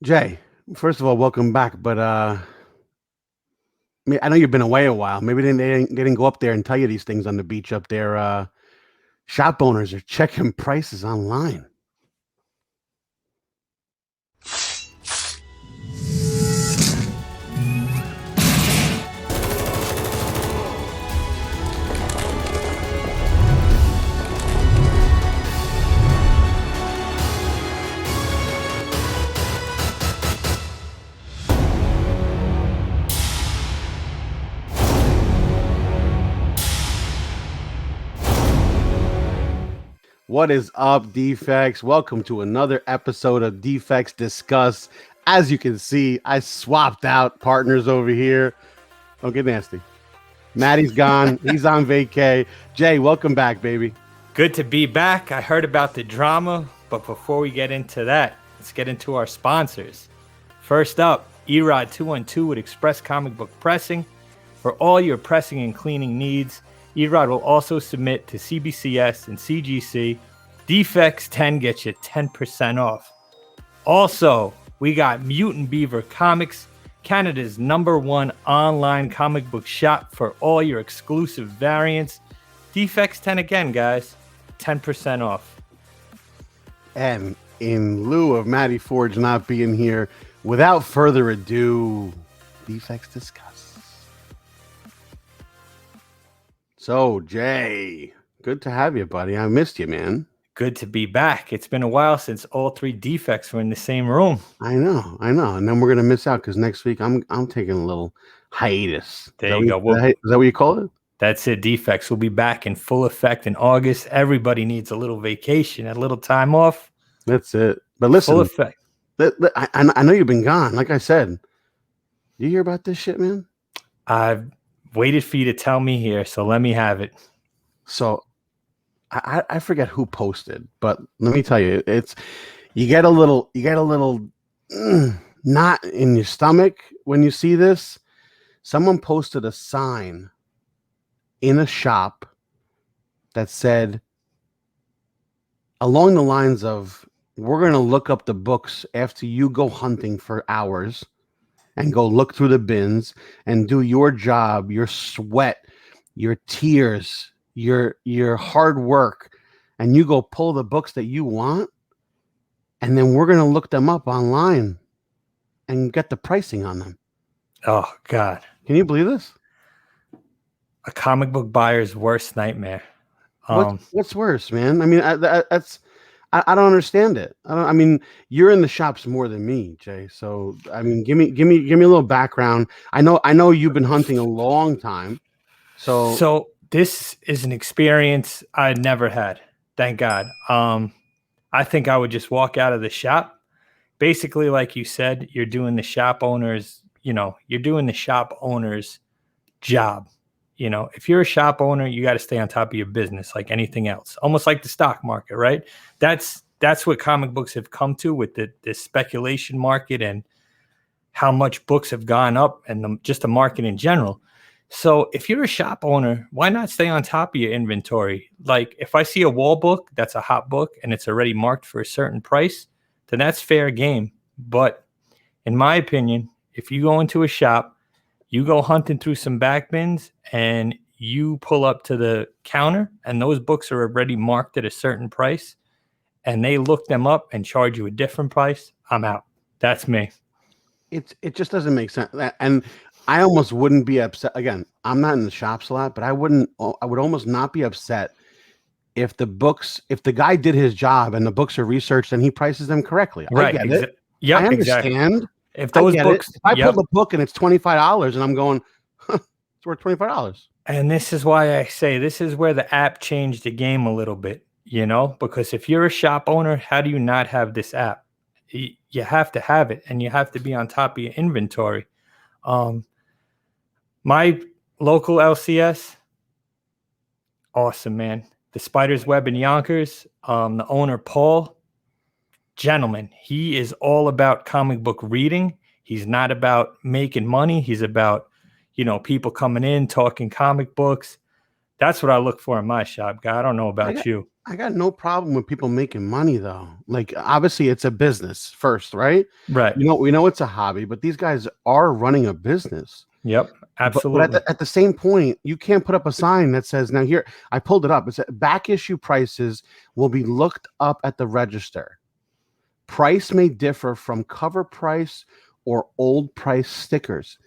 Jay, first of all, welcome back. But I know you've been away a while. Maybe they didn't go up there and tell you these things on the beach up there. Shop owners are checking prices online. What is up, Defects? Welcome to another episode of Defects Discuss. As you can see, I swapped out partners over here. Don't get nasty. Maddie's gone. He's on vacay. Jay, welcome back, baby. Good to be back. I heard about the drama, but before we get into that, let's get into our sponsors. First up, Erod 212 with Express Comic Book Pressing. For all your pressing and cleaning needs, Erod will also submit to CBCS and CGC. Defects 10 gets you 10% off. Also, we got Mutant Beaver Comics, Canada's #1 online comic book shop for all your exclusive variants. Defects 10 again, guys. 10% off. And in lieu of Maddie Forge not being here, without further ado, Defects Discuss. So, Jay, good to have you, buddy. I missed you, man. Good to be back. It's been a while since all three defects were in the same room. I know. And then we're gonna miss out because next week I'm taking a little hiatus. There you go. Is that what you call it? That's it. Defects will be back in full effect in August. Everybody needs a little vacation, a little time off. That's it. But listen, full effect. I know you've been gone. Like I said, you hear about this shit, man? I've waited for you to tell me here, so let me have it. So I forget who posted, but let me tell you, it's you get a little knot in your stomach when you see this. Someone posted a sign in a shop that said along the lines of, we're going to look up the books after you go hunting for hours and go look through the bins and do your job, your sweat, your tears, your hard work, and you go pull the books that you want, and then we're going to look them up online and get the pricing on them. Oh, God. Can you believe this? A comic book buyer's worst nightmare. What's worse, man? I mean, I don't understand it. I mean, you're in the shops more than me, Jay. So, I mean, give me a little background. I know you've been hunting a long time. So this is an experience I never had. Thank God. I think I would just walk out of the shop. Basically, like you said, you're doing the shop owner's job. You know, if you're a shop owner, you got to stay on top of your business like anything else, almost like the stock market, right? That's what comic books have come to with the speculation market and how much books have gone up and just the market in general. So if you're a shop owner, why not stay on top of your inventory? Like if I see a wall book that's a hot book and it's already marked for a certain price, then that's fair game. But in my opinion, if you go into a shop, you go hunting through some back bins and you pull up to the counter and those books are already marked at a certain price and they look them up and charge you a different price, I'm out. That's me. it just doesn't make sense. And I almost wouldn't be upset. Again, I'm not in the shops a lot, but I would almost not be upset if the guy did his job and the books are researched and he prices them correctly. Right. I get it. Yep, I understand. exactly. If those books, if I pull the book and it's $25 and I'm going, it's worth $25. And this is why I say this is where the app changed the game a little bit, you know, because if you're a shop owner, how do you not have this app? You have to have it and you have to be on top of your inventory. My local LCS, awesome, man. The Spider's Web in Yonkers, the owner, Paul, gentleman. He is all about comic book reading. He's not about making money. He's about, people coming in, talking comic books. That's what I look for in my shop, guy. I don't know about you. I got no problem with people making money though. Like obviously it's a business first, right? Right. We know it's a hobby, but these guys are running a business. Yep. But Absolutely. at the same point, you can't put up a sign that says now here I pulled it up. It said back issue prices will be looked up at the register. Price may differ from cover price or old price stickers.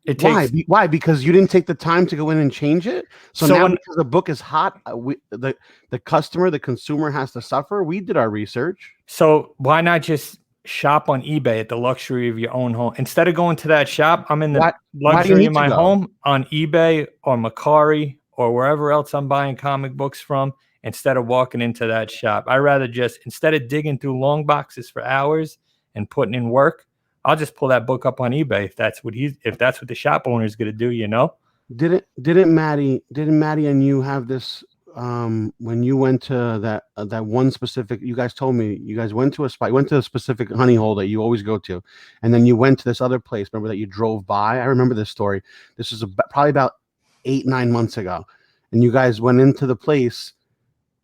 It Why? takes Why? Because you didn't take the time to go in and change it. So so now, when because the book is hot, the customer, the consumer has to suffer. We did our research. So why not just shop on eBay at the luxury of your own home? Instead of going to that shop, I'm in the Why do you luxury of need to my go? home on eBay or Macari or wherever else I'm buying comic books from instead of walking into that shop. I rather just instead of digging through long boxes for hours and putting in work, I'll just pull that book up on eBay if that's what the shop owner is going to do, you know? Didn't Maddie and you have this when you went to that one specific, you guys told me you guys went to a spot, you went to a specific honey hole that you always go to, and then you went to this other place, remember, that you drove by? I remember this story. This was probably about 8 9 months ago, and you guys went into the place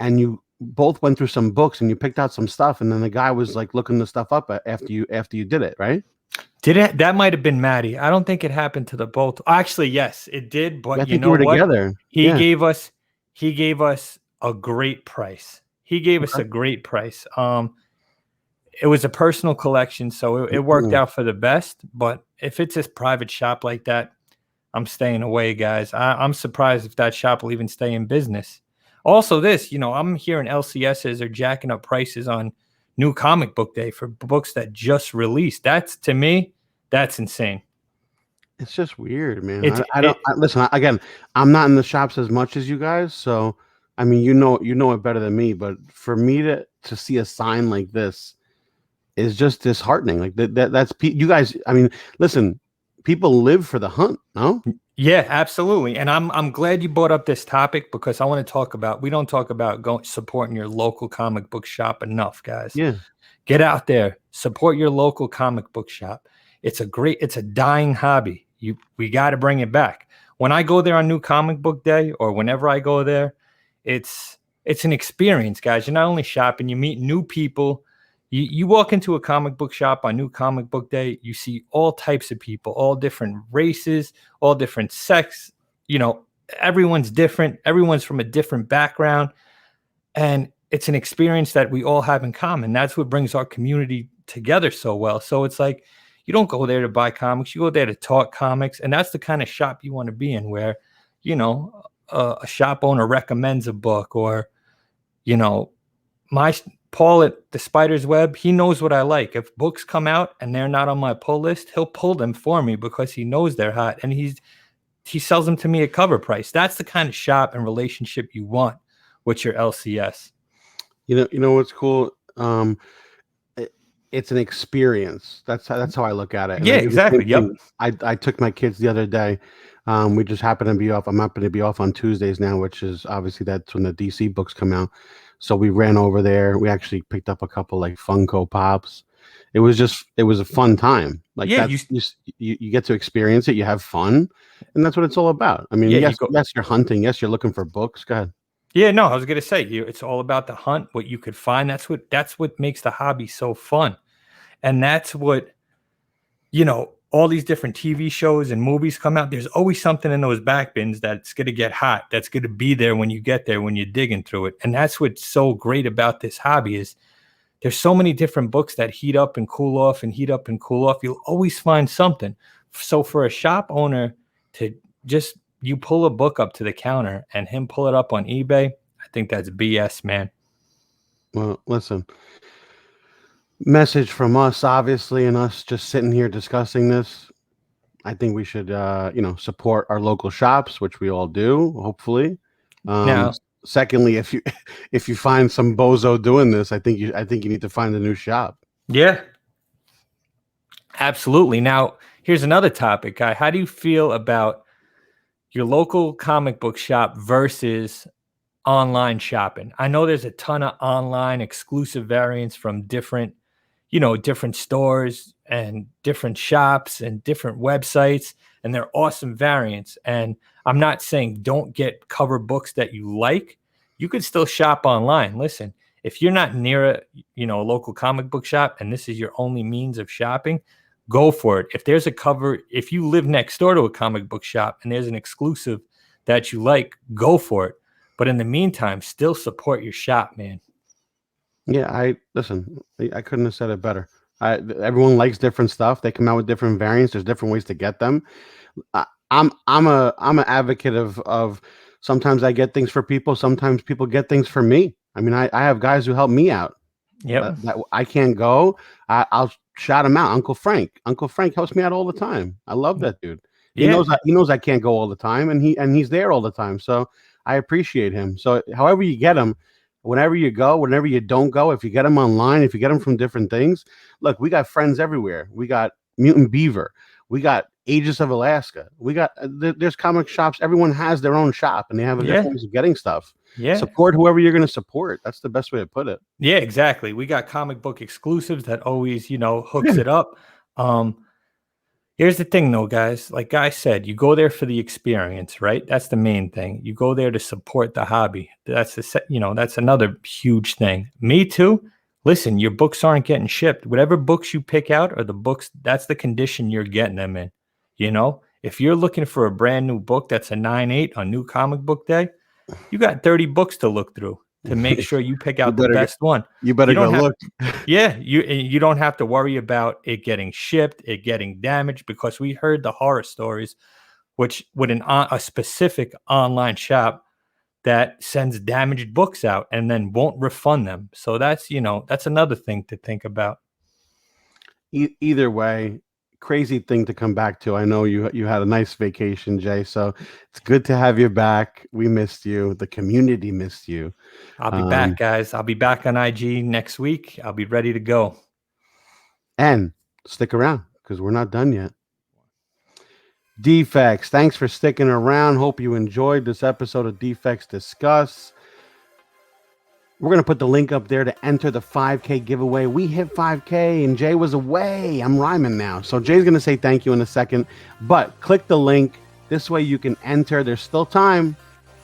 and you both went through some books and you picked out some stuff, and then the guy was like looking the stuff up after you did it, right? Did it? That might have been Maddie. I don't think it happened to the both. Actually, yes, it did. Yeah, I But you think you know were what? together. He Yeah. gave us he gave us a great price. He gave us Okay. a great price. It was a personal collection, so it worked Mhm. out for the best. But if it's this private shop like that, I'm staying away, guys. I'm surprised if that shop will even stay in business. Also, I'm hearing LCSs are jacking up prices on new comic book day for books that just released. That's to me, that's insane. It's just weird, man. It's I don't it, listen. Again, I'm not in the shops as much as you guys, so I mean, you know it better than me. But for me to see a sign like this is just disheartening. Like you guys. I mean, listen, people live for the hunt. No, Yeah, absolutely. And I'm glad you brought up this topic because I want to talk about we don't talk about going supporting your local comic book shop enough, guys. yeah, Get out there, support your local comic book shop. It's a dying hobby. We got to bring it back. When I go there on New Comic Book Day or whenever I go there, it's an experience, guys. You're not only shopping, you meet new people. You walk into a comic book shop on New Comic Book Day, you see all types of people, all different races, all different sex. You know, everyone's different. Everyone's from a different background. And it's an experience that we all have in common. That's what brings our community together so well. So it's like you don't go there to buy comics, you go there to talk comics. And that's the kind of shop you want to be in where, you know, a shop owner recommends a book or, you know, my Paul at the Spider's Web, he knows what I like. If books come out and they're not on my pull list, he'll pull them for me because he knows they're hot and he sells them to me at cover price. That's the kind of shop and relationship you want with your LCS. you know what's cool? It, it's an experience. That's how I look at it. And I Yeah, do the same exactly. Yep. thing. I took my kids the other day. We just happened to be off. I'm happen to be off on Tuesdays now, which is obviously that's when the DC books come out. So we ran over there. We actually picked up a couple like Funko Pops. It was a fun time. Like Yeah, that's you get to experience it. You have fun, and that's what it's all about. I mean, you go. yes, you're hunting. Yes, you're looking for books. Go ahead. Yeah, no, I was gonna say it's all about the hunt, what you could find. That's what makes the hobby so fun. And that's what, all these different TV shows and movies come out. There's always something in those back bins that's gonna get hot, that's gonna be there when you get there, when you're digging through it. And that's what's so great about this hobby is there's so many different books that heat up and cool off and heat up and cool off. You'll always find something. So for a shop owner to just you pull a book up to the counter and him pull it up on eBay, I think that's BS, man. Well, listen. Message from us, obviously, and us just sitting here discussing this. I think we should, support our local shops, which we all do, hopefully. Now, Secondly, if you if you find some bozo doing this, I think you need to find a new shop. yeah, absolutely. Now, here's another topic, Guy. How do you feel about your local comic book shop versus online shopping? I know there's a ton of online exclusive variants from different stores and different shops and different websites, and they're awesome variants. And I'm not saying don't get cover books that you like. you could still shop online. Listen, if you're not near a local comic book shop and this is your only means of shopping, go for it. If there's a cover, if you live next door to a comic book shop and there's an exclusive that you like, go for it. But in the meantime, still support your shop, man. Yeah, I couldn't have said it better. Everyone likes different stuff. They come out with different variants. There's different ways to get them. I'm an advocate of sometimes I get things for people. Sometimes people get things for me. I mean, I have guys who help me out. Yep. That I can't go. I'll shout him out. Uncle Frank. Uncle Frank helps me out all the time. I love that dude. He Yeah. knows I can't go all the time, and he's there all the time. So I appreciate him. So however you get him, whenever you go, whenever you don't go, if you get them online, if you get them from different things, look, we got friends everywhere. We got Mutant Beaver. We got Aegis of Alaska. We got there's comic shops. Everyone has their own shop, and they have a different ways of getting stuff. Yeah. Support whoever you're going to support. That's the best way to put it. Yeah, exactly. We got comic book exclusives that always, hooks it up. Here's the thing though, guys. Like Guy said, you go there for the experience, right? That's the main thing. You go there to support the hobby. That's that's another huge thing. Me too. Listen, your books aren't getting shipped. Whatever books you pick out are the books, that's the condition you're getting them in. If you're looking for a brand new book that's a 9.8 on New Comic Book Day, you got 30 books to look through to make sure you pick out the best one. You better go look. Yeah, you don't have to worry about it getting shipped, it getting damaged, because we heard the horror stories, which with a specific online shop that sends damaged books out and then won't refund them. So that's another thing to think about. Either way, crazy thing to come back to. I know you had a nice vacation, Jay. So it's good to have you back. We missed you. The community missed you. I'll be back, guys. I'll be back on IG next week. I'll be ready to go. And stick around because we're not done yet. Defects, thanks for sticking around. Hope you enjoyed this episode of Defects Discuss. We're going to put the link up there to enter the 5K giveaway. We hit 5K and Jay was away. I'm rhyming now. So Jay's going to say thank you in a second. But click the link. This way you can enter. There's still time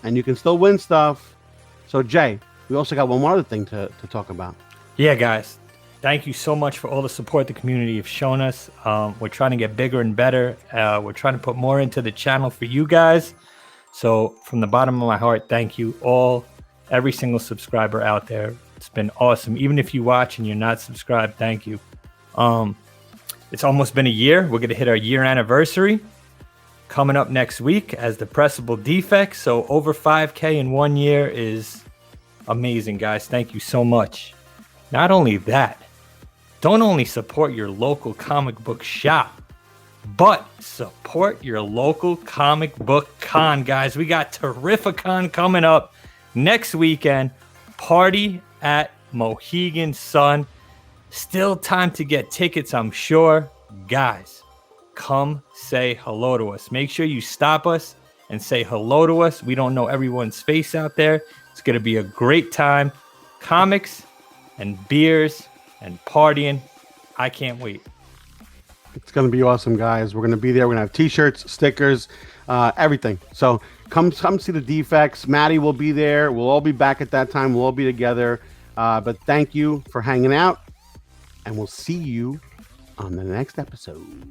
and you can still win stuff. So Jay, we also got one more other thing to talk about. Yeah, guys. Thank you so much for all the support the community have shown us. We're trying to get bigger and better. We're trying to put more into the channel for you guys. So from the bottom of my heart, thank you all, every single subscriber out there. It's been awesome. Even if you watch and you're not subscribed, thank you. It's almost been a year. We're going to hit our year anniversary coming up next week as the Pressable Defects. So over 5K in 1 year is amazing, guys. Thank you so much. Not only that, don't only support your local comic book shop, but support your local comic book con, guys. We got Terrificon coming up next weekend. Party at Mohegan Sun. Still time to get tickets, I'm sure. Guys, come say hello to us. Make sure you stop us and say hello to us. We don't know everyone's face out there. It's going to be a great time. Comics and beers and partying. I can't wait. It's going to be awesome, guys. We're going to be there. We're going to have t-shirts, stickers, everything. So come see the Defects. Maddie will be there. We'll all be back at that time. We'll all be together. But thank you for hanging out, and we'll see you on the next episode.